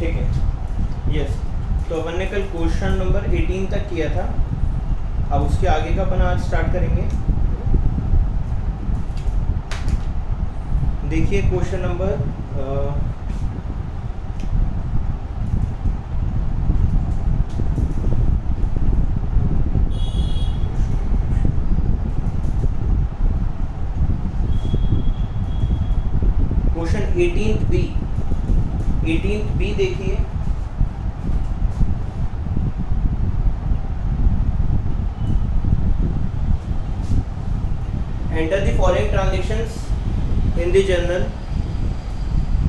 ठीक है, यस। तो अपन ने कल क्वेश्चन नंबर 18 तक किया था, अब उसके आगे का अपन आज स्टार्ट करेंगे। देखिए question number question 18th B देखिए। Enter the following transactions in the journal.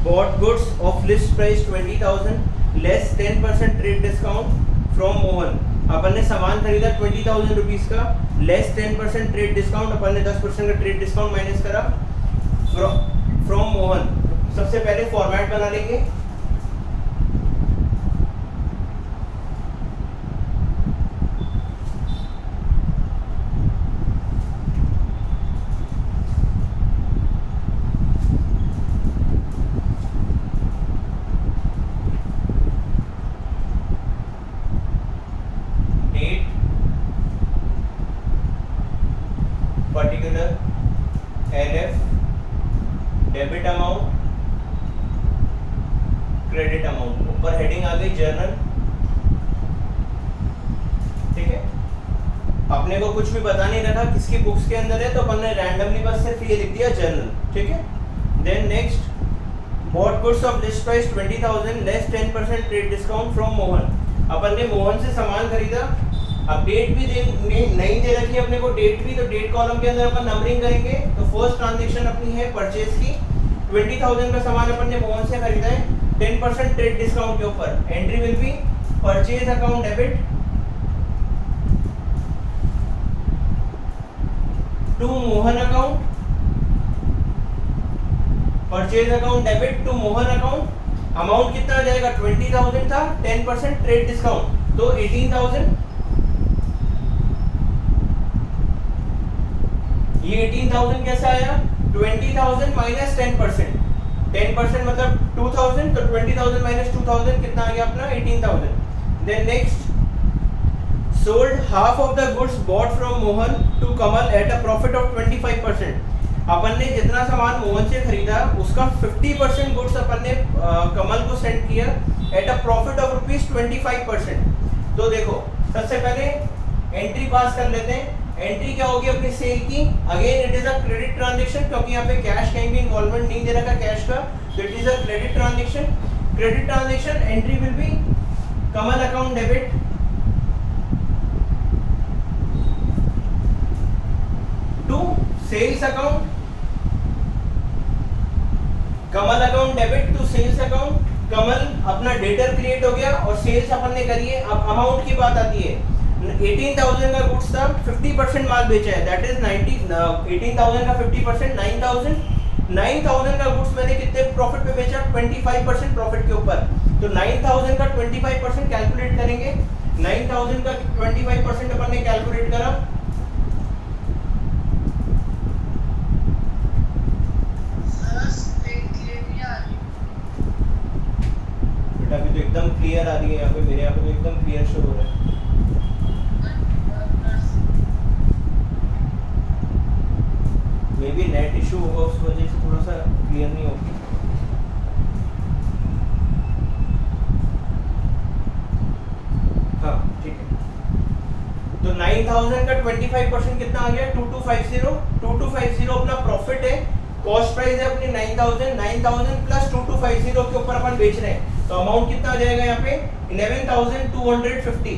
Bought goods of list price 20,000 less 10% trade discount from Mohan। अपन ने सामान खरीदा 20,000 रुपीज का, लेस 10% ट्रेड डिस्काउंट, अपन ने 10% का ट्रेड डिस्काउंट माइनस करा फ्रॉम मोहन। सबसे पहले फॉर्मेट बना लेंगे। Particular LF, debit amount, credit amount, ऊपर हेडिंग आ गई जर्नल। ठीक है, अपने को कुछ भी पता नहीं रखा किसकी बुक्स के अंदर है, तो अपन ने रैंडमली बस सिर्फ ये लिख दिया जर्नल। ठीक है, then next, bought goods of list price 20,000 less 10% trade discount from Mohan. अपन ने मोहन से सामान खरीदा, अब डेट भी नहीं दे रखी है अपने को, डेट भी, तो डेट कॉलम के अंदर अपन नंबरिंग करेंगे। तो फर्स्ट ट्रांजैक्शन अपनी है परचेज की, 20,000 का सामान अपन ने मोहन से खरीदा है 10% ट्रेड डिस्काउंट के ऊपर। Entry will be purchase account debit to Mohan account, purchase account debit to Mohan account. Amount कितना आ जाएगा, 20,000 था, 10% ट्रेड डिस्काउंट तो 18,000। ये 18,000 कैसा आया, 20,000 माइनस 10%, 10% मतलब 2,000, तो 20,000 माइनस 2,000 कितना आ गया अपना, 18,000। Then next, sold half of the goods bought from Mohan to Kamal at a profit of 25%। अपन ने जितना सामान मोहन से खरीदा उसका 50% गुड्स अपन ने कमल को सेंड किया एट अ प्रॉफिट ऑफ ₹25%। तो देखो सबसे पहले एंट्री पास कर लेते हैं। एंट्री क्या होगी अपनी सेल की, again it is a credit transaction, क्योंकि यहाँ पे कैश कहीं भी इन्वॉल्वमेंट नहीं दे रखा कैश का, तो it is a credit transaction. Credit transaction entry will be Kamal account debit to sales account, Kamal account debit to sales account. Kamal अपना डेटर क्रिएट हो गया और सेल्स अपन ने करी है। अब अमाउंट की बात आती है, 18,000 का गुड्स था, 50% माल बेचा है, दैट इज 18,000 का 50% 9,000। 9,000 का गुड्स मैंने कितने प्रॉफिट पे बेचा, 25% प्रॉफिट के ऊपर। तो 9,000 का 25% कैलकुलेट करेंगे। 9,000 का 25% अपन ने कैलकुलेट करा, बेटा अभी तो एकदम क्लियर आ रही है यहाँ पे, मेरे यहाँ पे तो एकदम क्लियर शो हो रहा है। मे बी नेट इशू होगा, उस वजह से थोड़ा सा क्लियर नहीं होगी। हाँ ठीक है, तो 9,000 का 25% कितना आ गया, 2250। 2250 अपना प्रॉफिट है, कॉस्ट प्राइस है अपनी 9,000, 9,000 प्लस 2250 के ऊपर अपन बेच रहे हैं, तो अमाउंट कितना आ जाएगा यहाँ पे 11,250।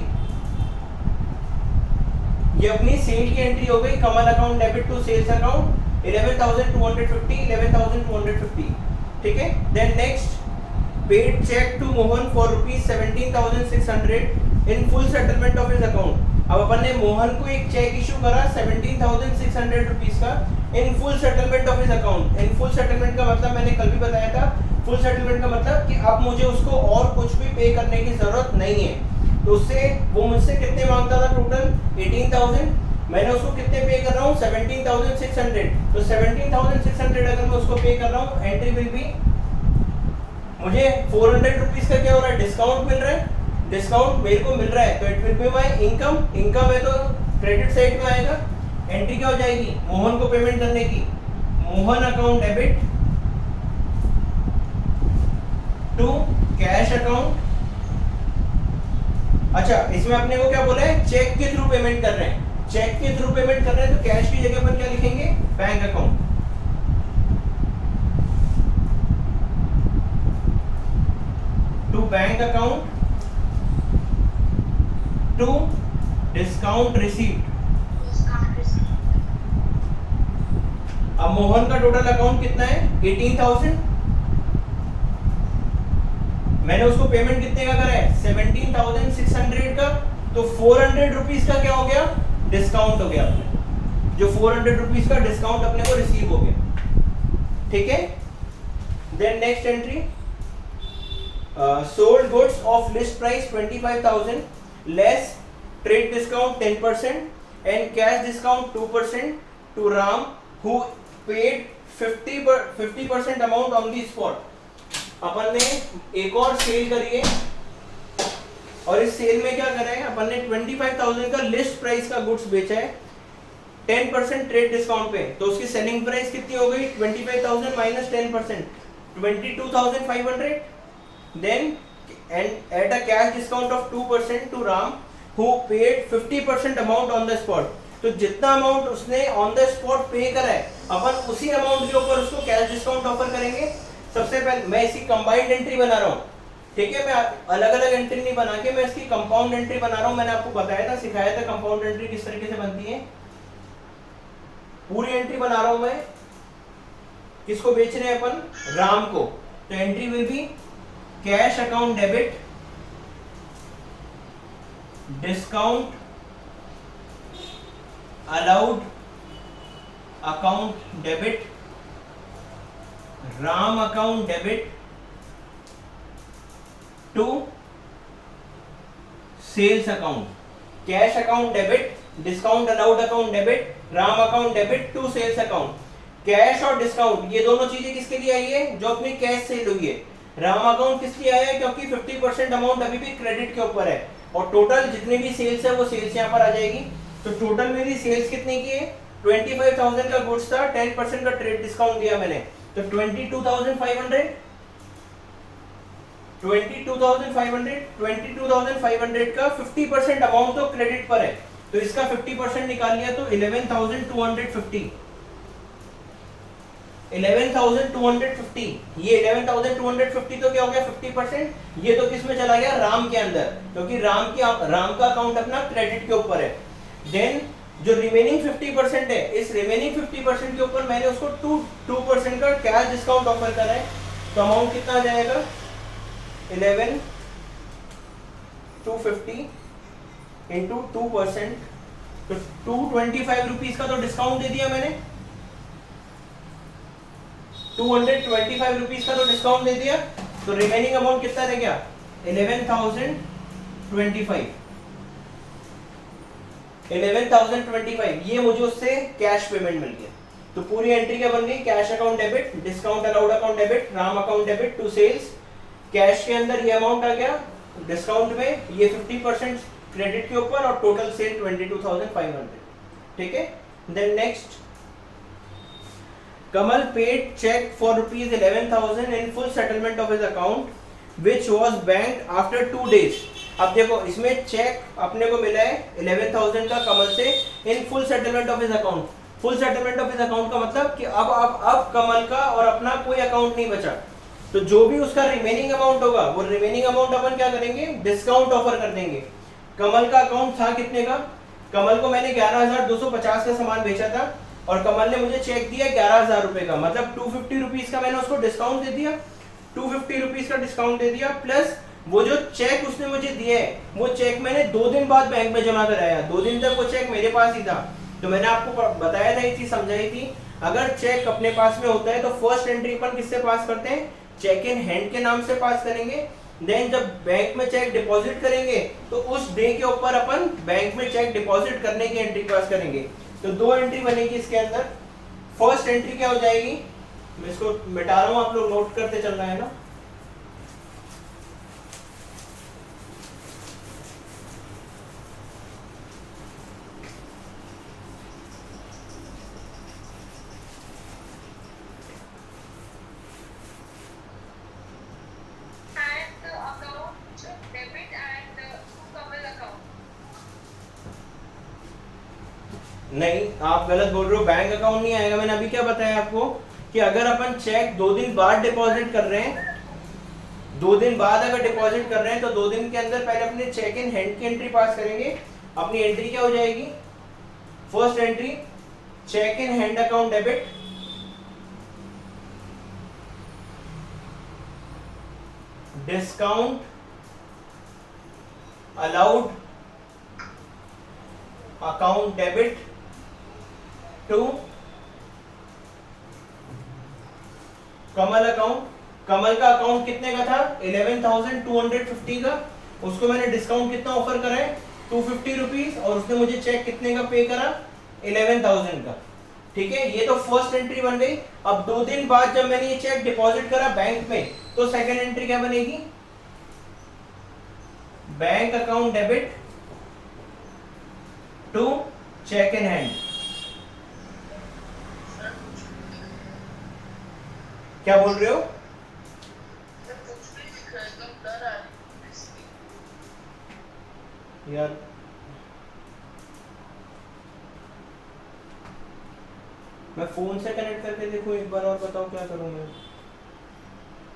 ये अपनी सेल की एंट्री हो गई, Kamal account debit to sales account 11,250, 11,250। ठीक है, then next, paid cheque to Mohan for ₹17,600 in full settlement of his account. अब अपन ने मोहन को एक चेक इशू करा 17,600 रुपीज का इन full settlement of his account. In full settlement का मतलब मैंने कल भी बताया था, फुल सेटलमेंट का मतलब कि अब मुझे उसको और कुछ भी पे करने की जरूरत नहीं है। तो उससे वो मुझसे कितने मांगता था, टोटल 18,000, मैंने उसको कितने पे कर रहा हूँ 17,600। तो 17,600 अगर मैं उसको पे कर रहा हूँ, एंट्री विल बी मुझे 400 रुपीज का क्या हो रहा है, डिस्काउंट मिल रहा है, डिस्काउंट मेरे को मिल रहा है, तो it will be my income, income है तो क्रेडिट साइड में आएगा। एंट्री क्या हो जाएगी, मोहन को पेमेंट करने की, Mohan account debit to cash account. अच्छा, इसमें अपने को क्या बोला है, चेक के थ्रू पेमेंट कर रहे हैं, चेक के थ्रू पेमेंट कर रहे हैं, तो कैश की जगह पर क्या लिखेंगे, bank account. To bank account to discount receipt. अब मोहन का टोटल अकाउंट कितना है, 18,000। मैंने उसको पेमेंट कितने का करा है, 17,600 का, तो 400 रुपीज का क्या हो गया, डिस्काउंट हो गया अपने, जो 400 रुपीज का डिस्काउंट अपने को रिसीव हो गया। ठीक है, then next entry, sold goods of list price 25,000 less trade discount 10% and cash discount 2% to Ram who paid 50% amount on the spot. अपन ने एक और सेल करी है, और इस सेल में क्या करा है, अपन ने 25,000 का लिस्ट प्राइस का गुड्स बेचा है 10% ट्रेड डिस्काउंट पे, तो उसकी सेलिंग प्राइस कितनी हो गई, 25,000 minus 10%, 22,500। Then and at a cash discount of 2% to Ram who paid 50% amount on the spot. तो जितना अमाउंट उसने ऑन द स्पॉट पे करा है, अपन उसी अमाउंट के ऊपर उसको कैश डिस्काउंट ऑफर करेंगे। सबसे पहले मैं इसकी कंबाइंड एंट्री बना रहा हूँ, ठीक है, मैं अलग अलग एंट्री नहीं बना के मैं इसकी कंपाउंड एंट्री बना रहा हूँ। मैंने आपको बताया था, सिखाया था कंपाउंड एंट्री किस तरीके से बनती है। पूरी एंट्री बना रहा हूं मैं, किसको बेच रहे हैं अपन, राम को, तो entry will be cash account debit discount allowed account debit Ram account debit to sales account. Cash account debit, discount allowed account debit, Ram account debit to sales account. Cash और डिस्काउंट ये दोनों चीजें किसके लिए आई है, जो अपनी कैश सेल हुई है। राम अकाउंट किस लिए आया है, क्योंकि 50% अमाउंट अभी भी क्रेडिट के ऊपर है, और टोटल जितनी भी सेल्स है वो सेल्स यहाँ पर आ जाएगी। तो टोटल मेरी सेल्स कितने की है, 25,000 का गुड्स था, 10% का ट्रेड डिस्काउंट दिया मैंने, तो 22,500 का 50% अमाउंट तो क्रेडिट पर है, तो इसका 50% निकाल लिया तो 11,250। 11,250, ये 11,250 तो क्या हो गया 50%, ये तो किस में चला गया, राम के अंदर, क्योंकि राम का अकाउंट अपना क्रेडिट के ऊपर है। देन जो रिमेनिंग 50% है, इस रिमेनिंग 50% के ऊपर मैंने उसको 2% का कैश डिस्काउंट ऑफर करा है, तो अमाउंट कितना आ जाएगा 11,250 इंटू 2%, तो 225 रुपीज का तो डिस्काउंट दे दिया मैंने, 225 रुपीज का तो डिस्काउंट दे दिया, तो रिमेनिंग अमाउंट कितना रह गया 11,025, ये मुझे उससे कैश पेमेंट मिल गया। तो पूरी एंट्री क्या बन गई, cash account debit, discount allowed account debit, Ram account debit to sales. Cash के अंदर ये अमाउंट आ गया, डिस्काउंट में ये 50% क्रेडिट के ऊपर, और टोटल सेल 22,500। ठीक है, then next, Kamal paid check for rupees 11,000 in full settlement of his account, which was banked after 2 days. अब देखो इसमें चेक अपने को मिला है 11,000 का कमल से इन full settlement of his account. Full settlement of his account का मतलब कि अब कमल का और अपना कोई अकाउंट नहीं बचा, तो जो भी उसका रिमेनिंग अमाउंट होगा वो रिमेनिंग अमाउंट अपन क्या करेंगे, डिस्काउंट ऑफर कर देंगे। कमल का अकाउंट था कितने का, कमल को मैंने 11,250 का सामान बेचा था, और कमल ने मुझे चेक दिया 11,000 रुपए का, मतलब 250 रुपीज का मैंने उसको डिस्काउंट दे दिया, 250 रुपीज का डिस्काउंट दे दिया, प्लस वो जो चेक उसने मुझे दिया है वो चेक मैंने 2 दिन बाद बैंक में जमा कराया, 2 दिन तक वो चेक मेरे पास ही था। तो मैंने आपको बताया था, ये चीज समझाई थी, अगर चेक अपने पास में होता है तो फर्स्ट एंट्री अपन किससे पास करते हैं, चेक इन हैंड के नाम से पास करेंगे। देन जब बैंक में चेक डिपॉजिट करेंगे तो उस डे के ऊपर अपन बैंक में चेक डिपॉजिट करने की एंट्री पास करेंगे। तो 2 एंट्री बनेगी इसके अंदर। फर्स्ट एंट्री क्या हो जाएगी, मैं इसको मिटा रहा हूं, आप लोग नोट करते चल रहे हैं ना। नहीं, आप गलत बोल रहे हो, बैंक अकाउंट नहीं आएगा। मैंने अभी क्या बताया आपको कि अगर अपन चेक 2 दिन बाद डिपॉजिट कर रहे हैं, 2 दिन बाद अगर डिपॉजिट कर रहे हैं तो 2 दिन के अंदर पहले अपने चेक इन हैंड की एंट्री पास करेंगे। अपनी एंट्री क्या हो जाएगी? First entry cheque in hand account debit, discount allowed account debit to Kamal account. Kamal का अकाउंट कितने का था? 11,250 का। उसको मैंने डिस्काउंट कितना ऑफर करा है? 250 रुपीज, और उसने मुझे चेक कितने का पे करा? 11,000 का। ठीक है, ये तो फर्स्ट एंट्री बन गई। अब 2 दिन बाद जब मैंने ये चेक डिपॉजिट करा बैंक में, तो सेकंड एंट्री क्या बनेगी? Bank account debit to cheque in hand. क्या बोल रहे हो? यार मैं फोन से कनेक्ट करके देखूं एक बार और बताओ क्या करूं मैं।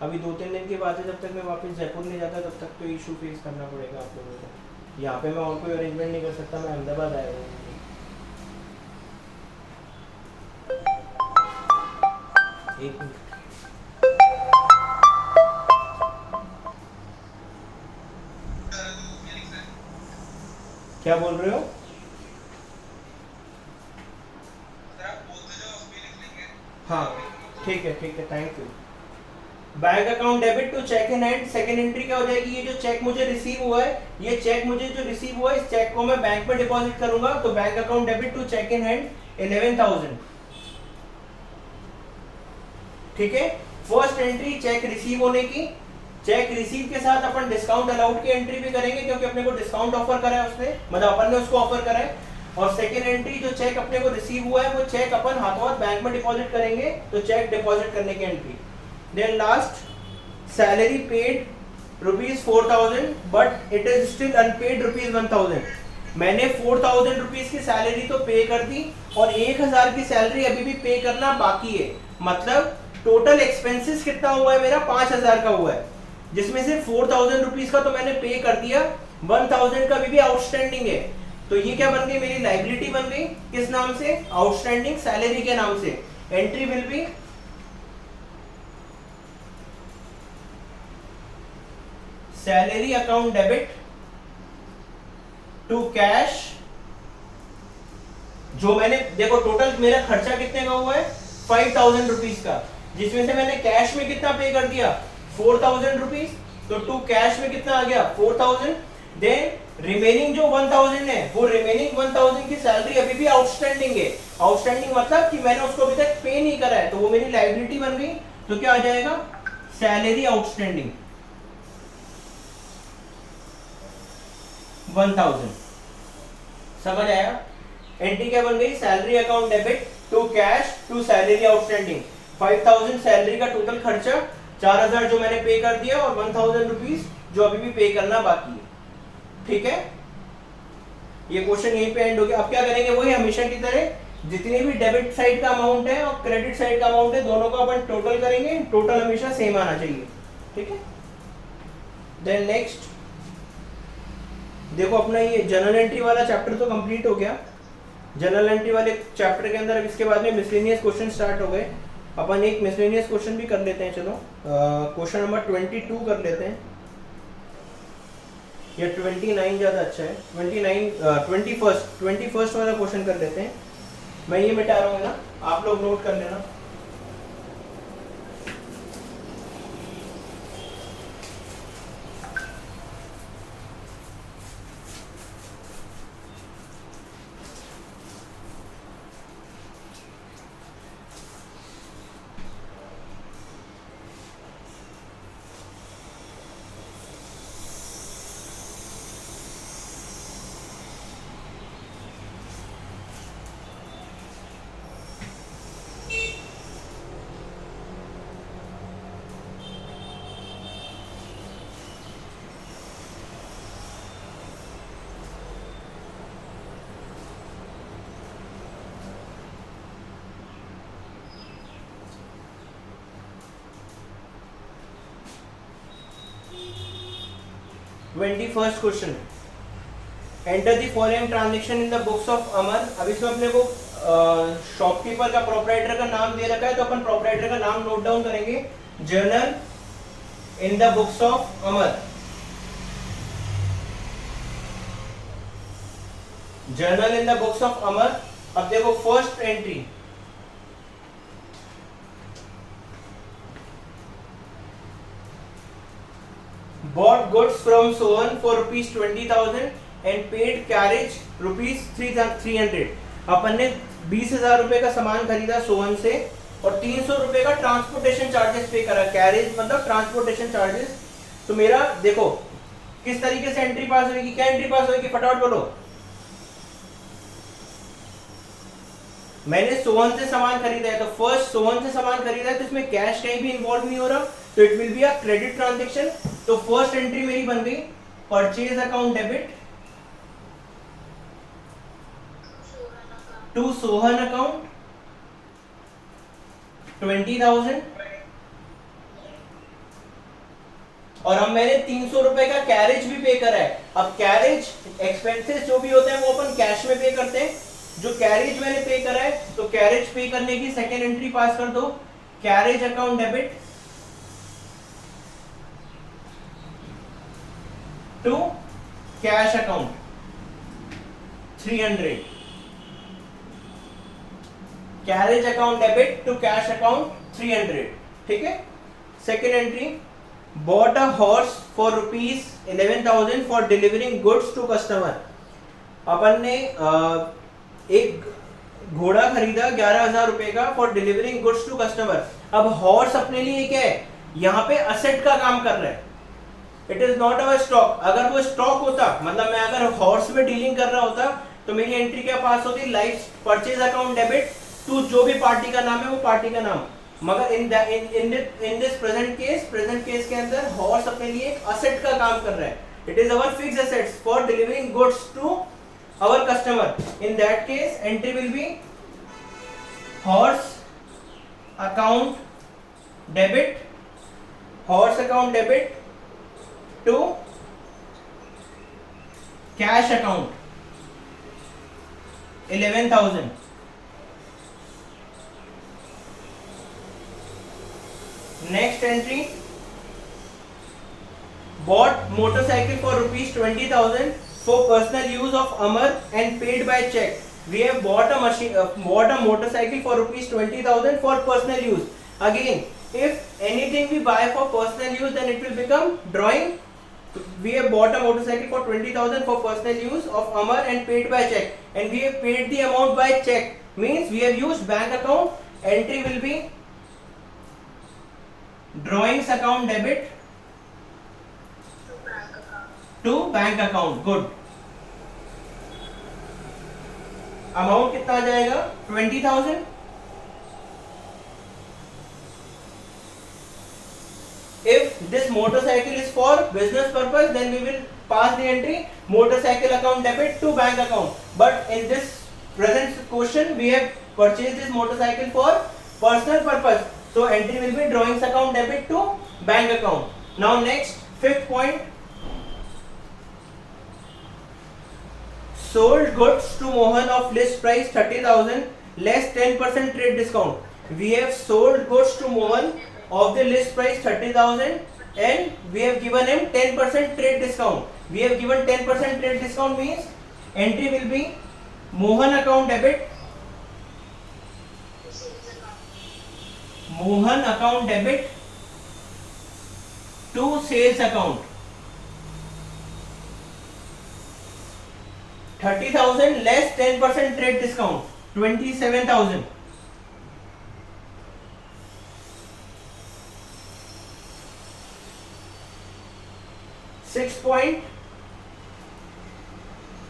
अभी 2-3 दिन के बाद जब तक मैं वापस जयपुर नहीं जाता तब तक तो इशू फेस करना पड़ेगा आप लोगों को। यहाँ पे मैं और कोई अरेंजमेंट नहीं कर सकता, मैं अहमदाबाद आया हूँ। एक मिनट, क्या बोल रहे हो? हाँ ठीक है, thank you. Bank account debit to cheque in hand, second entry क्या हो जाएगी? ये जो चेक मुझे रिसीव हुआ है, ये चेक मुझे जो रिसीव हुआ है, इस चेक को मैं बैंक में डिपॉजिट करूंगा। तो bank account debit to cheque in hand 11,000। ठीक है, फर्स्ट एंट्री चेक रिसीव होने की। चेक रिसीव के साथ अपन डिस्काउंट अलाउड की एंट्री भी करेंगे, क्योंकि अपने को डिस्काउंट ऑफर करा है उसने, मतलब अपन ने उसको ऑफर करा है। और सेकेंड एंट्री जो चेक अपने को रिसीव हुआ है, वो चेक अपन हाथों हाथ बैंक में डिपॉजिट करेंगे, तो चेक डिपॉजिट करने की entry. Then last, salary paid ₹4,000 but it is still unpaid ₹1,000। मैंने 4,000 रुपीज की सैलरी तो पे कर दी और 1,000 की सैलरी अभी भी पे करना बाकी है। मतलब टोटल एक्सपेंसेस कितना हुआ है मेरा? 5,000 का हुआ है, जिसमें से 4,000 रुपीज का तो मैंने पे कर दिया, 1,000 का भी आउटस्टैंडिंग है। तो ये क्या बन गई? मेरी लायबिलिटी बन गई। किस नाम से? आउटस्टैंडिंग सैलरी के नाम से। Entry will be salary account debit to cash. जो मैंने, देखो टोटल मेरा खर्चा कितने का हुआ है? 5,000 रुपीज का, जिसमें से मैंने कैश में कितना पे कर दिया? 4,000 रुपीज। तो टू कैश में कितना आ गया? 4,000। देन रिमेनिंग जो 1,000 है, वो रिमेनिंग 1,000 की सैलरी अभी भी आउटस्टैंडिंग है। आउटस्टैंडिंग मतलब कि मैंने उसको अभी तक पे नहीं करा है, तो वो मेरी लायबिलिटी बन गई। तो क्या आ जाएगा? Salary outstanding 1,000। समझ आया? एंट्री क्या बन गई? Salary account debit to cash to salary outstanding. 5,000 salary का टोटल खर्चा, 4,000 जो मैंने पे कर दिया और 1,000 रुपीज जो अभी भी पे करना बाकी है। ठीक है, ये क्वेश्चन यहीं पे एंड हो गया। अब क्या करेंगे? वही हमेशा की तरह, जितनी भी डेबिट साइड का अमाउंट है और क्रेडिट साइड का अमाउंट है, दोनों को अपन टोटल करेंगे। टोटल हमेशा सेम आना चाहिए। ठीक है, देन नेक्स्ट देखो, अपना ये जनरल एंट्री वाला चैप्टर तो कंप्लीट हो गया। जनरल एंट्री वाले चैप्टर के अंदर अब इसके बाद में मिसलेनियस क्वेश्चन स्टार्ट हो गए। अपन एक मिसलेनियस क्वेश्चन भी कर लेते हैं। चलो क्वेश्चन नंबर 22 कर लेते हैं, या 29 ज्यादा अच्छा है। 21st वाला क्वेश्चन कर लेते हैं। मैं ये मिटा रहा हूँ ना, आप लोग नोट कर लेना। 21st question, enter the following transaction in the books of Amar. अब इसमें अपने को शॉपकीपर का प्रोपराइटर का नाम दे रखा है, तो अपन प्रोपराइटर का नाम नोट डाउन करेंगे, journal in the books of Amar, journal in the books of Amar. अब देखो first entry, bought goods from Sohan for rupees 20,000 and paid carriage rupees 300। अपन ने 20,000 रुपए का सामान खरीदा सोहन से और 300 रुपए का ट्रांसपोर्टेशन चार्जेस पे करा। कैरेज मतलब ट्रांसपोर्टेशन चार्जेस। तो मेरा देखो किस तरीके से एंट्री पास होगी, क्या एंट्री पास होगी, फटाफट बोलो। मैंने सोहन से सामान खरीदा है, तो फर्स्ट सोहन से सामान खरीदा है, तो इसमें कैश कहीं भी इन्वॉल्व नहीं हो रहा, तो it will be a credit transaction. तो फर्स्ट एंट्री मेरी बन गई purchase account debit to Sohan account 20,000, और अब मैंने 300 रुपए का कैरेज भी पे करा है। अब कैरेज एक्सपेंसेस जो भी होते हैं वो अपन कैश में पे करते हैं। जो कैरेज मैंने पे करा है, तो कैरेज पे करने की सेकेंड एंट्री पास कर दो, carriage account debit to cash account 300, carriage account debit to cash account 300। ठीक है। Second entry, bought a horse for rupees 11,000 for delivering goods to customer. अपन ने एक घोड़ा खरीदा 11,000 रुपए का for delivering goods to customer. अब हॉर्स अपने लिए क्या है, यहाँ पे असेट का काम कर रहा है, it is not our stock. अगर वो स्टॉक होता, मतलब मैं अगर हॉर्स में डीलिंग कर रहा होता, तो मेरी एंट्री क्या पास होती, लाइफ परचेज अकाउंट डेबिट टू जो भी पार्टी का नाम है वो पार्टी का नाम। मगर इन दिस प्रेजेंट केस के अंदर हॉर्स अपने लिए एक असेट का काम कर रहा है, it is our fixed assets for delivering goods to our customer. In that case entry will be horse account debit to cash account 11,000. Next entry, bought motorcycle for rupees 20,000 for personal use of Amar and paid by check. We have bought a motorcycle for rupees 20,000 for personal use. Again, if anything we buy for personal use, then it will become drawing. We have bought a motorcycle for 20,000 for personal use of Amar and paid by check, and we have paid the amount by check, means we have used bank account. Entry will be drawings account debit to bank account. Good. Amount कितना आ जाएगा, 20,000। If this motorcycle is for business purpose, then we will pass the entry motorcycle account debit to bank account. But in this present question, we have purchased this motorcycle for personal purpose, so entry will be drawings account debit to bank account. Now next, fifth point, sold goods to Mohan of list price 30,000 less 10% trade discount. We have sold goods to Mohan of the list price 30,000 and we have given him 10% trade discount. We have given 10% trade discount, means entry will be Mohan account debit, Mohan account debit to sales account 30,000 less 10% trade discount 27,000. Sixth point,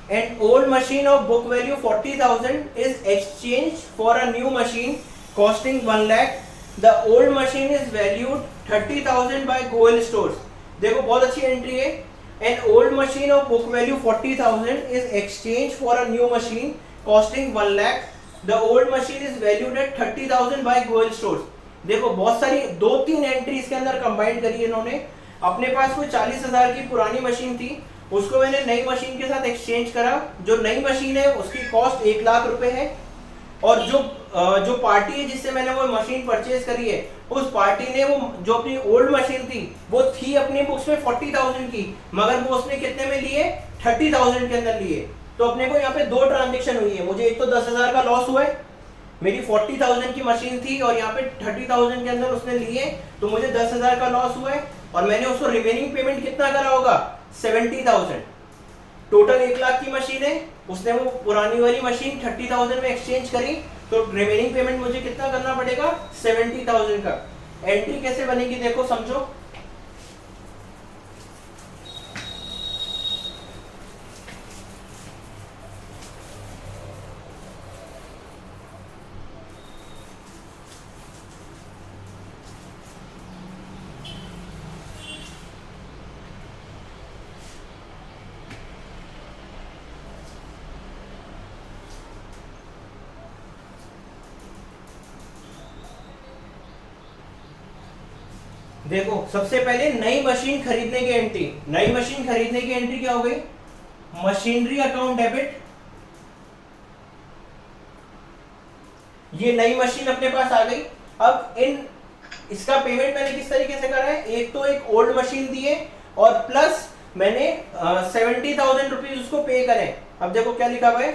an old machine of book value 40,000 is exchanged for a new machine costing 1 lakh. The old machine is valued 30,000 by Goel Stores. देखो बहुत अच्छी entry है। An old machine of book value 40,000 is exchanged for a new machine costing 1 lakh. The old machine is valued at 30,000 by Goel Stores. देखो बहुत सारी 2-3 entry इसके अंदर combine करी है इन्होंने। अपने पास कोई 40,000 की पुरानी मशीन थी, उसको मैंने नई मशीन के साथ एक्सचेंज करा। जो नई मशीन है उसकी कॉस्ट 1,00,000 रुपए है, और जो पार्टी है जिससे मैंने वो मशीन परचेज करी है, उस पार्टी ने वो जो अपनी ओल्ड मशीन थी वो थी अपनी बुक्स में 40,000 की, मगर वो उसने कितने में लिए, 30,000 के अंदर लिए। तो अपने को यहाँ पे दो ट्रांजेक्शन हुई है। मुझे एक तो 10,000 का लॉस हुआ है, मेरी 40,000 की मशीन थी और यहाँ पे 30,000 के अंदर उसने लिए, तो मुझे 10,000 का लॉस हुआ है। और मैंने उसको रिमेनिंग पेमेंट कितना करा होगा, 70,000। टोटल 1,00,000 की मशीन है, उसने वो पुरानी वाली मशीन 30,000 में एक्सचेंज करी, तो रिमेनिंग पेमेंट मुझे कितना करना पड़ेगा, 70,000 का। एंट्री कैसे बनेगी देखो, समझो। देखो सबसे पहले नई मशीन खरीदने की एंट्री, नई मशीन खरीदने की एंट्री क्या हो गई, मशीनरी अकाउंट डेबिट। ये नई मशीन अपने पास आ गई। अब इसका पेमेंट मैंने किस तरीके से करा है, एक तो एक ओल्ड मशीन दी है और प्लस मैंने 70,000 रुपीज उसको पे करे। अब देखो क्या लिखा हुआ है,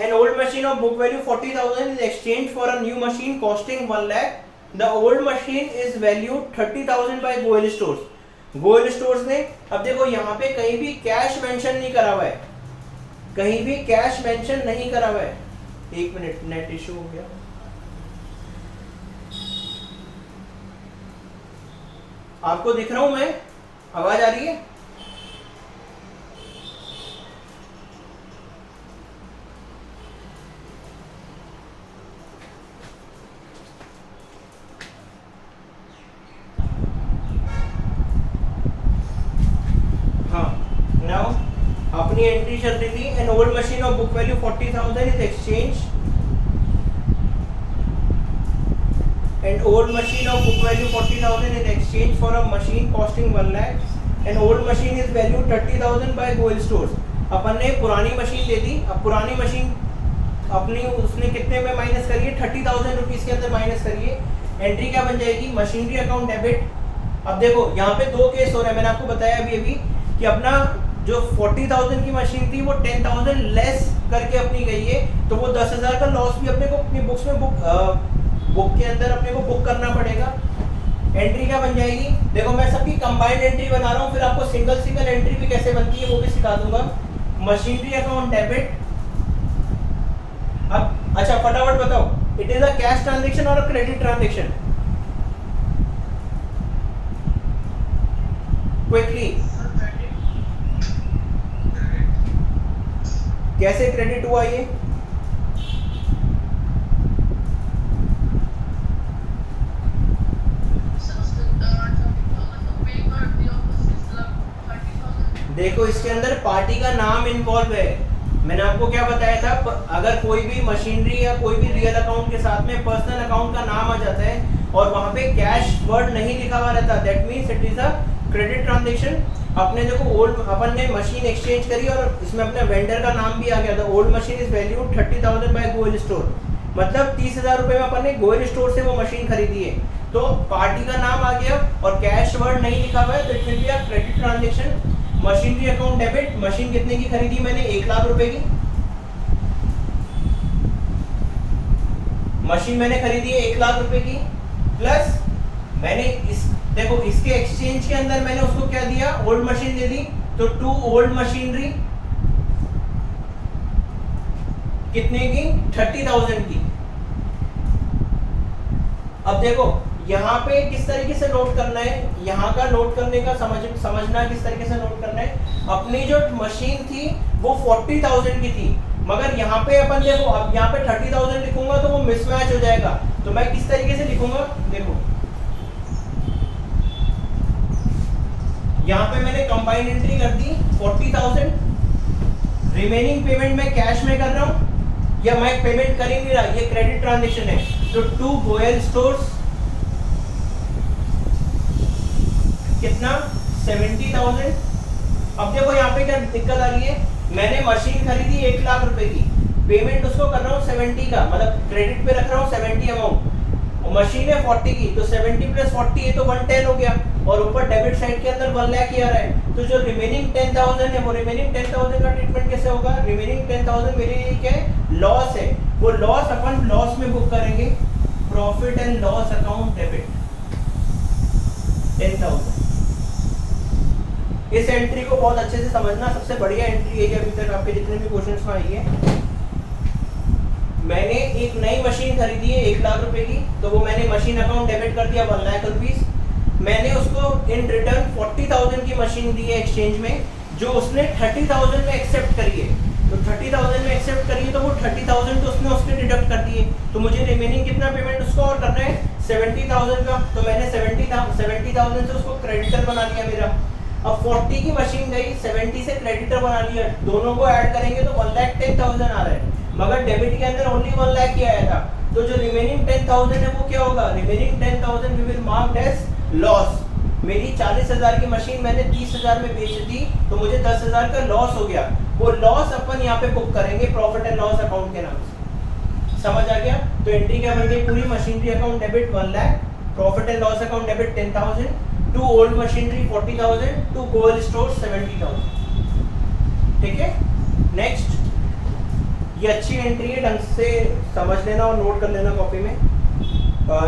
N old machine of book value 40,000 is exchange for a new machine costing 1,00,000। The old machine is valued 30,000 by Goel Stores. Goel Stores ने, अब देखो यहाँ पे कहीं भी कैश मेंशन नहीं करा हुआ है, कहीं भी कैश मेंशन नहीं करा हुआ है। एक मिनट, नेट इशू हो गया। आपको दिख रहा हूं मैं, आवाज आ रही है? अपनी एंट्री चल रही थी, an old machine of book value 40,000 is exchange, an old machine of book value 40,000 is exchange for a machine costing 1,00,000। An old machine is value 30,000 by Goyal stores. अपन ने पुरानी मशीन ले दी। अब पुरानी मशीन अपनी उसने कितने में माइनस करिए, 30,000 रुपीज के अंदर माइनस करिए। एंट्री क्या बन जाएगी, मशीनरी अकाउंट डेबिट। अब देखो यहाँ पे दो केस हो रहे हैं, मैंने आपको बताया अभी कि अपना जो 40,000 की मशीन थी वो 10,000 लेस करके अपनी गई है, तो वो 10,000 का लॉस भी अपने को अपनी बुक्स में बुक के अंदर अपने को बुक करना पड़ेगा। एंट्री क्या बन जाएगी, देखो मैं सबकी कंबाइंड एंट्री बना रहा हूँ, फिर आपको सिंगल सिंगल एंट्री भी कैसे बनती है वो भी सिखा दूंगा। Machinery account debit. अब अच्छा फटाफट बताओ, it is a cash transaction और अ क्रेडिट ट्रांजेक्शन, क्विकली। कैसे क्रेडिट हुआ ये, देखो इसके अंदर पार्टी का नाम इन्वॉल्व है। मैंने आपको क्या बताया था, अगर कोई भी मशीनरी या कोई भी रियल अकाउंट के साथ में पर्सनल अकाउंट का नाम आ जाता है और वहां पे कैश वर्ड नहीं लिखा हुआ रहता, that means it is a credit transaction. अपने देखो ओल्ड अपन ने मशीन एक्सचेंज करी और इसमें अपने वेंडर का नाम भी आ गया था। Old machine is value 30,000 by Goyal store, मतलब 30,000 रुपए में अपन ने गोयल स्टोर से वो मशीन खरीदी है, तो पार्टी का नाम आ गया और कैश वर्ड नहीं लिखा हुआ है, तो it will be a credit transaction. Machinery account debit, machine कितने की खरीदी मैंने, 1,00,000 रुपए की मशीन मैंने खरीदी है 1,00,000 रुपए की, प्लस मैंने देखो इसके एक्सचेंज के अंदर मैंने उसको क्या दिया, ओल्ड मशीन दे दी, तो 2 ओल्ड मशीनरी कितने की, 30,000 की। अब देखो यहाँ पे किस तरीके से नोट करना है, यहाँ का नोट करने का समझना किस तरीके से नोट करना है। अपनी जो मशीन थी वो 40,000 की थी, मगर यहाँ पे अपन देखो, अब यहाँ पे 30,000 लिखूंगा तो वो मिसमैच हो जाएगा, तो मैं किस तरीके से लिखूंगा, देखो यहाँ पे मैंने कंबाइंड एंट्री कर दी 40,000, रिमेनिंग पेमेंट मैं कैश में कर रहा हूँ या मैं पेमेंट कर ही नहीं रहा, ये क्रेडिट ट्रांजेक्शन है, तो टू गोयल स्टोर्स कितना 70,000। अब देखो यहाँ पे क्या दिक्कत आ रही है, मैंने मशीन खरीदी 1 लाख रुपए की, पेमेंट उसको कर रहा हूँ 70 का, मतलब क्रेडिट पे रख रहा हूँ 70 अमाउंट, और मशीन है 40 की, तो 70 प्लस 40 ये तो 110 हो गया, और ऊपर डेबिट साइड के अंदर 1 लाख ही आ रहा है। तो जो रिमेनिंग 10,000 है, वो रिमेनिंग 10,000 का ट्रीटमेंट कैसे होगा? रिमेनिंग 10,000 मेरे लिए क्या है? लॉस है। वो लॉस अपन लॉस में बुक करेंगे, profit and loss account debit 10,000। इस एंट्री को बहुत अच्छे से समझना, सबसे बढ़िया एंट्री है अभी तक आपके जितने भी क्वेश्चंस में आई है। मैंने एक नई मशीन खरीदी है 1 लाख रुपए की, तो वो मैंने मशीन अकाउंट डेबिट कर दिया 1 लाख रुपीस। मैंने उसको इन रिटर्न 40,000 की मशीन दी है एक्सचेंज में, जो उसने 30,000 में एक्सेप्ट करी है। तो 30,000 में एक्सेप्ट करी है, तो वो 30,000 तो उसने उसके डिडक्ट कर दिए, तो मुझे रिमेनिंग कितना पेमेंट उसको और करना है 70,000 का। तो मैंने 70,000 से उसको क्रेडिटर बना लिया मेरा। अब 40 की मशीन गई, 70 से क्रेडिटर बना लिया, दोनों को ऐड करेंगे तो 1,10,000 आ रहा है, मगर डेबिट के अंदर ओनली 1 लाख ही आया था। तो जो रिमेनिंग 10,000 है वो क्या होगा? Remaining 10,000 we will mark as loss. मेरी 40,000 की मशीन मैंने 30,000 में बेच दी, तो मुझे 10,000 का लॉस हो गया। वो लॉस अपन यहाँ पे बुक करेंगे प्रॉफिट एंड लॉस अकाउंट के नाम से। समझ आ गया? तो एंट्री क्या बन गई पूरी? Machinery account debit 1 lakh, profit and loss account debit 10,000, to old machinery 40,000, to gold store 70,000। ठीक है, नेक्स्ट। ये अच्छी एंट्री है, ढंग से समझ लेना और नोट कर लेना कॉपी में।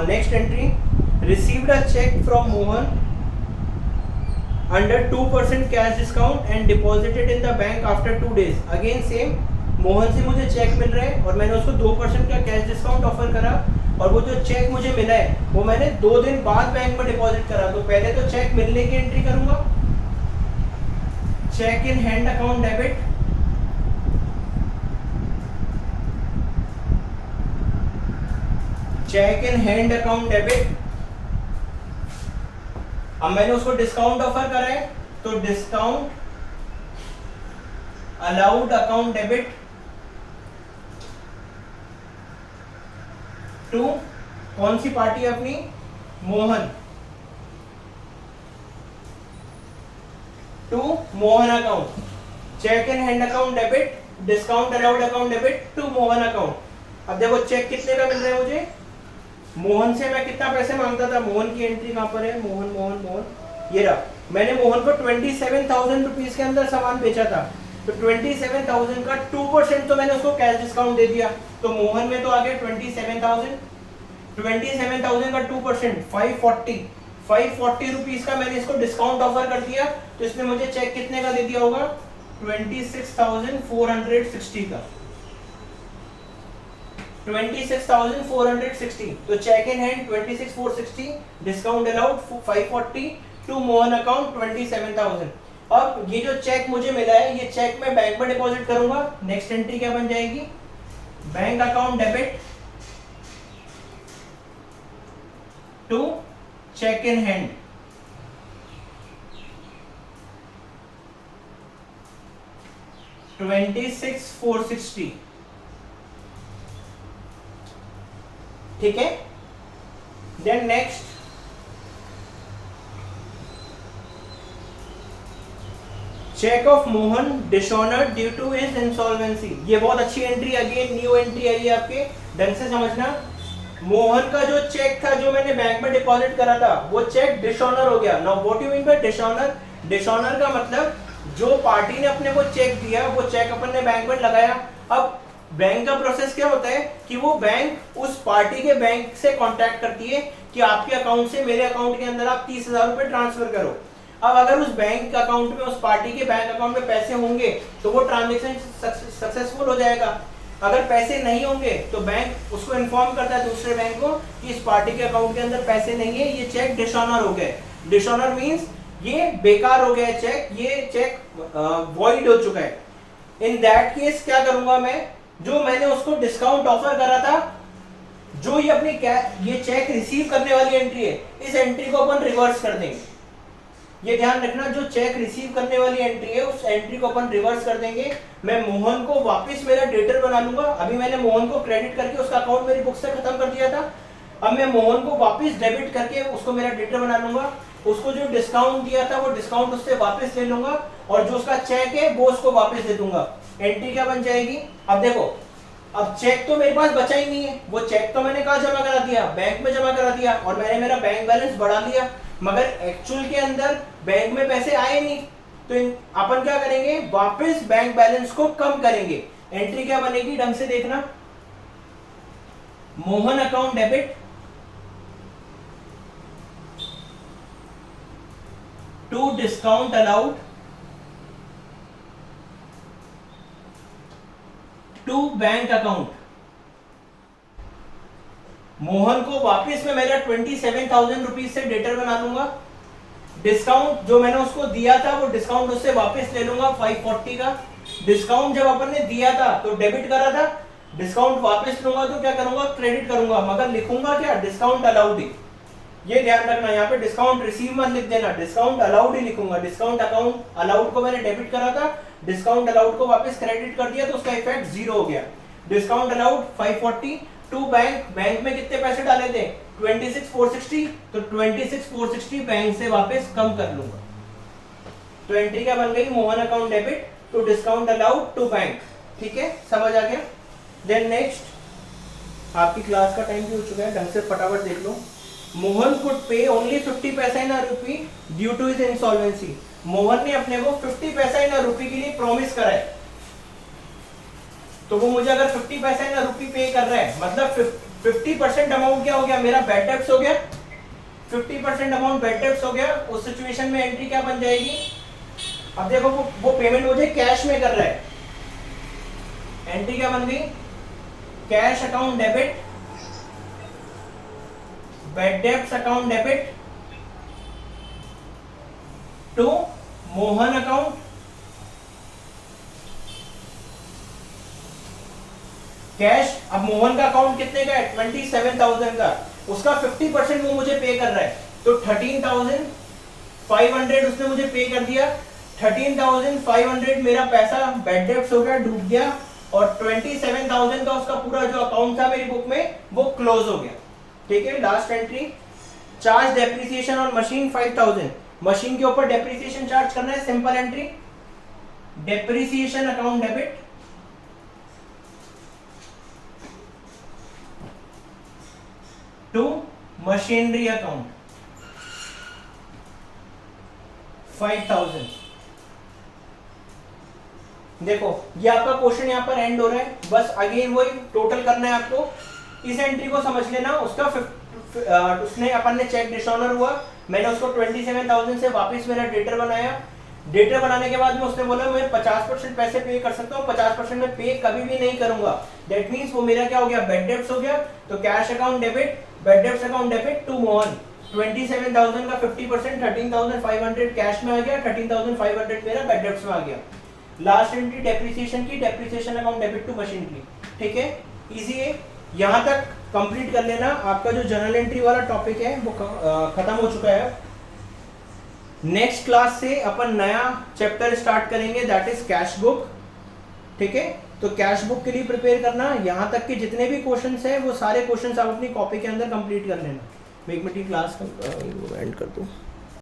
Next entry, received a cheque from Mohan under 2% cash discount and deposited in the bank after 2 days। Again same, Mohan से मुझे चेक मिल रहा है और मैंने उसको 2% का कैश डिस्काउंट ऑफर करा, और वो जो चेक मुझे मिला है वो मैंने 2 दिन बाद बैंक में डिपॉजिट करा। तो पहले तो चेक मिलने की एंट्री करूंगा, cheque in hand account debit, cheque in hand account debit. अब मैंने उसको डिस्काउंट ऑफर करा है, तो discount allowed account debit to कौन सी पार्टी अपनी? Mohan, to Mohan account. Cheque in hand account debit, discount allowed account debit to Mohan account. अब देखो चेक कितने का मिल रहा है मुझे? मोहन से मैं कितना पैसे मांगता था? मोहन की एंट्री कहां पर है? मोहन मोहन मोहन, ये रहा। मैंने मोहन को 27,000 रुपीज के अंदर सामान बेचा था, तो 27,000 का 2% तो मैंने उसको कैश डिस्काउंट दे दिया, तो मोहन में तो आ गया 27,000। 27,000 का 2% 540 रुपीज का मैंने इसको डिस्काउंट ऑफर कर दिया, तो इसने मुझे चेक कितने का दे दिया होगा? 26,460 का। 26,460, तो cheque in hand 26,460, discount allowed 540, to Mohan account 27,000। अब ये जो चेक मुझे मिला है, ये चेक मैं बैंक में डिपॉजिट करूंगा। नेक्स्ट एंट्री क्या बन जाएगी? Bank account debit to cheque in hand, $26,460। ठीक है, then next, cheque of Mohan dishonoured due to his insolvency. ये बहुत अच्छी एंट्री, अगेन न्यू एंट्री आई है आपके, ढंग से समझना। मोहन का जो चेक था, जो मैंने बैंक में डिपॉजिट करा था, वो चेक डिसऑनर हो गया। Now what you mean by dishonour? Dishonour का मतलब जो पार्टी ने अपने को चेक दिया, वो चेक अपन ने बैंक में लगाया। अब बैंक का प्रोसेस क्या होता है कि वो बैंक उस पार्टी के बैंक से कांटेक्ट करती है कि आपके अकाउंट से मेरे अकाउंट के अंदर आप 30,000 रुपए ट्रांसफर करो। अब अगर उस बैंक अकाउंट में, उस पार्टी के बैंक अकाउंट में पैसे होंगे तो वो ट्रांजैक्शन सक्सेसफुल हो जाएगा। अगर पैसे नहीं होंगे तो बैंक उसको इन्फॉर्म करता है दूसरे बैंक को कि इस पार्टी के अकाउंट के अंदर पैसे नहीं है, ये चेक डिसऑनर हो गए। डिसऑनर मींस ये बेकार हो गया चेक, ये चेक वॉइड हो चुका है। इन दैट केस क्या करूंगा मैं? जो मैंने उसको डिस्काउंट ऑफर करा था, जो ये अपनी ये चेक रिसीव करने वाली एंट्री है, इस एंट्री को अपन रिवर्स कर देंगे। ये ध्यान रखना, जो चेक रिसीव करने वाली एंट्री है, उस एंट्री को अपन रिवर्स कर देंगे। मैं मोहन को वापस मेरा डेटर बना लूंगा। अभी मैंने मोहन को क्रेडिट करके उसका अकाउंट मेरी बुक से खत्म कर दिया था। अब मैं मोहन को वापस डेबिट करके उसको मेरा डेटर बना लूंगा। उसको जो डिस्काउंट दिया था वो डिस्काउंट उससे वापस ले लूंगा और जो उसका चेक है वो उसको वापस दे दूंगा। एंट्री क्या बन जाएगी, अब देखो, अब चेक तो मेरे पास बचा ही नहीं है, वो चेक तो मैंने कहा जमा करा दिया, बैंक में जमा करा दिया और मैंने मेरा बैंक बैलेंस बढ़ा लिया, मगर एक्चुअल के अंदर बैंक में पैसे आए नहीं। तो अपन क्या करेंगे, वापस बैंक बैलेंस को कम करेंगे। एंट्री क्या बनेगी, ढंग से देखना, Mohan account debit to discount allowed to bank account. Mohan को वापस में मेरा 27,000 रुपीज से डेटर बना लूंगा। डिस्काउंट जो मैंने उसको दिया था वो डिस्काउंट उससे वापस ले लूंगा 540 का। डिस्काउंट जब अपन ने दिया था तो डेबिट करा था, डिस्काउंट वापस लूंगा तो क्या करूंगा, क्रेडिट करूंगा, मगर लिखूंगा क्या, डिस्काउंट अलाउड ही। ये ध्यान रखना, यहाँ पे डिस्काउंट रिसीव मत लिख देना, डिस्काउंट अलाउड ही लिखूंगा। डिस्काउंट अकाउंट अलाउड को मैंने डेबिट करा था, डिस्काउंट अलाउड को वापस क्रेडिट कर दिया तो उसका इफेक्ट 0 हो गया। Discount allowed 540 to bank, bank में कितने पैसे डाले थे 26,460, तो 26,460 बैंक से वापस कम कर लूंगा। तो एंट्री क्या बन गई, Mohan account debit to discount allowed to bank. ठीक है, समझ आ गया। देन नेक्स्ट, आपकी क्लास का टाइम भी हो चुका है, ढंग से फटाफट देख लो। Mohan could pay only 50 paisa in a rupee due to his insolvency. Mohan ने अपने को 50 पैसा इन अ रुपी के लिए प्रॉमिस करा है, तो वो मुझे अगर 50 पैसा इन अ रुपी पे कर रहा है, मतलब 50% अमाउंट क्या हो गया, मेरा बैड डेब्ट्स हो गया। 50% अमाउंट बैड डेब्ट्स हो गया। उस सिचुएशन में एंट्री क्या बन जाएगी, अब देखो वो पेमेंट मुझे कैश में कर रहा है, एंट्री क्या बन गई, cash account debit bad debts account debit to Mohan account cash. अब मोहन का अकाउंट कितने का है, 27,000 का, उसका 50% वो मुझे पे कर रहा है, तो 13,500 उसने मुझे पे कर दिया। 13,500 मेरा पैसा बैड डेब्ट्स हो गया, डूब गया, और 27,000 का उसका पूरा जो अकाउंट था मेरी बुक में वो क्लोज हो गया। ठीक है, last entry, charge depreciation on machine 5,000। Machine के ऊपर डेप्रिसिएशन चार्ज करना है, simple entry, depreciation account debit to machinery account 5,000। देखो ये आपका क्वेश्चन यहाँ पर एंड हो रहा है, बस अगेन वही टोटल करना है आपको। इस एंट्री को समझ लेना, उसका उसने अपन ने चेक डिसऑनर हुआ, मैंने उसको 27,000 से वापस मेरा डेटर बनाया। डेटर बनाने के बाद में उसने बोला मैं 50% पैसे पे कर सकता हूँ, 50% में पे कभी भी नहीं करूंगा। दैट मींस वो मेरा क्या हो गया, बैड डेब्ट्स हो गया। तो cash account debit bad debts account debit to Mohan, 27,000 का 50% 13,500 कैश में आ गया, 13,500 मेरा बैड डेब्ट्स में आ गया। लास्ट एंट्री डेप्रिसिएशन की, depreciation account debit to machine की। ठीक है, इजी है, यहां तक कंप्लीट कर लेना। आपका जो जर्नल एंट्री वाला टॉपिक है वो खत्म हो चुका है। नेक्स्ट क्लास से अपन नया चैप्टर स्टार्ट करेंगे, दैट इज कैश बुक। ठीक है, तो कैश बुक के लिए प्रिपेयर करना। यहां तक के जितने भी क्वेश्चंस हैं वो सारे क्वेश्चंस आप अपनी कॉपी के अंदर कंप्लीट कर लेना। मैं एक मिनट की क्लास एंड कर दूं।